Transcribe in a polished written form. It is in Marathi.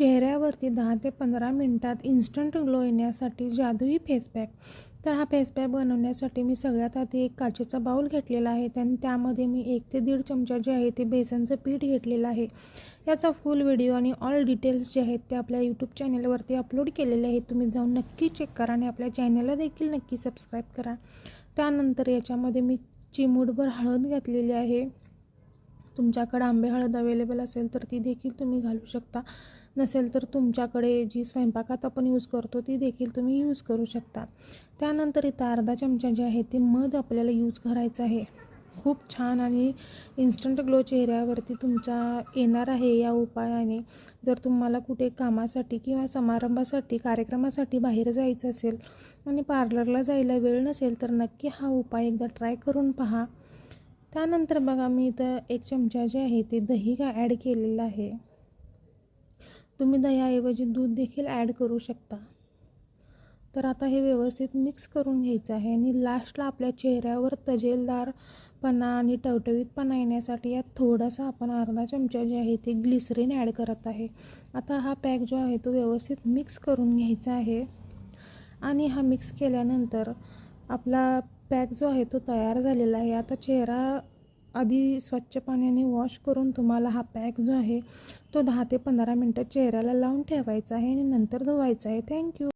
चेहऱ्यावरती 10 ते 15 मिनिटात इन्स्टंट ग्लो येण्यासाठी जादुई फेस पॅक. तर हा फेस पॅक बनवण्यासाठी मी सगळ्यात आधी एक काचेचा बाऊल घेतलेला आहे आणि त्यामध्ये मी 1 ते 1.5 चमचा जे आहे ते बेसनचं पीठ घेतलेलं आहे. याचा फुल व्हिडिओ आणि ऑल डिटेल्स जे आहेत ते आपल्या यूट्यूब चॅनलवरती अपलोड केलेले आहेत. तुम्ही जाऊन नक्की चेक करा आणि आपल्या चॅनलला देखील नक्की सबस्क्राईब करा. त्यानंतर याच्यामध्ये मी चिमूटभर हळद घातलेली आहे. तुमच्याकडे आंबे हळद अवेलेबल असेल तर ती देखील तुम्ही घालू शकता. नसेल तर तुमच्याकडे जी स्वयंपाकात आपण यूज करतो ती देखील तुम्ही यूज करू शकता. त्यानंतर इथं अर्धा चमचा जे आहे ते मध आपल्याला यूज करायचं आहे. खूप छान आणि इन्स्टंट ग्लो चेहऱ्यावरती तुमचा येणार आहे या उपायाने. जर तुम्हाला कुठे कामासाठी किंवा समारंभासाठी कार्यक्रमासाठी बाहेर जायचं असेल आणि पार्लरला जायला वेळ नसेल तर नक्की हा उपाय एकदा ट्राय करून पहा. त्यानंतर बघा मी इथं 1 चमचा जे आहे ते दही ॲड केलेलं आहे. तुम्ही दह्याऐवजी दूध देखील ॲड करू शकता. तर आता हे व्यवस्थित मिक्स करून घ्यायचं आहे आणि लास्टला आपल्या चेहऱ्यावर तजेलदारपणा आणि टवटवीतपणा येण्यासाठी यात थोडासा आपण अर्धा चमचा जे आहे ते ग्लिसरीन ॲड करत आहे. आता हा पॅक जो आहे तो व्यवस्थित मिक्स करून घ्यायचा आहे आणि हा मिक्स केल्यानंतर आपला पॅक जो आहे तो तयार झालेला आहे. आता चेहरा आधी स्वच्छ पाण्याने वॉश करून तुम्हाला हा पॅक जो आहे तो 10 ते 15 मिनटं चेहऱ्याला लावून ठेवायचा आहे आणि नंतर धुवायचा आहे. थँक्यू.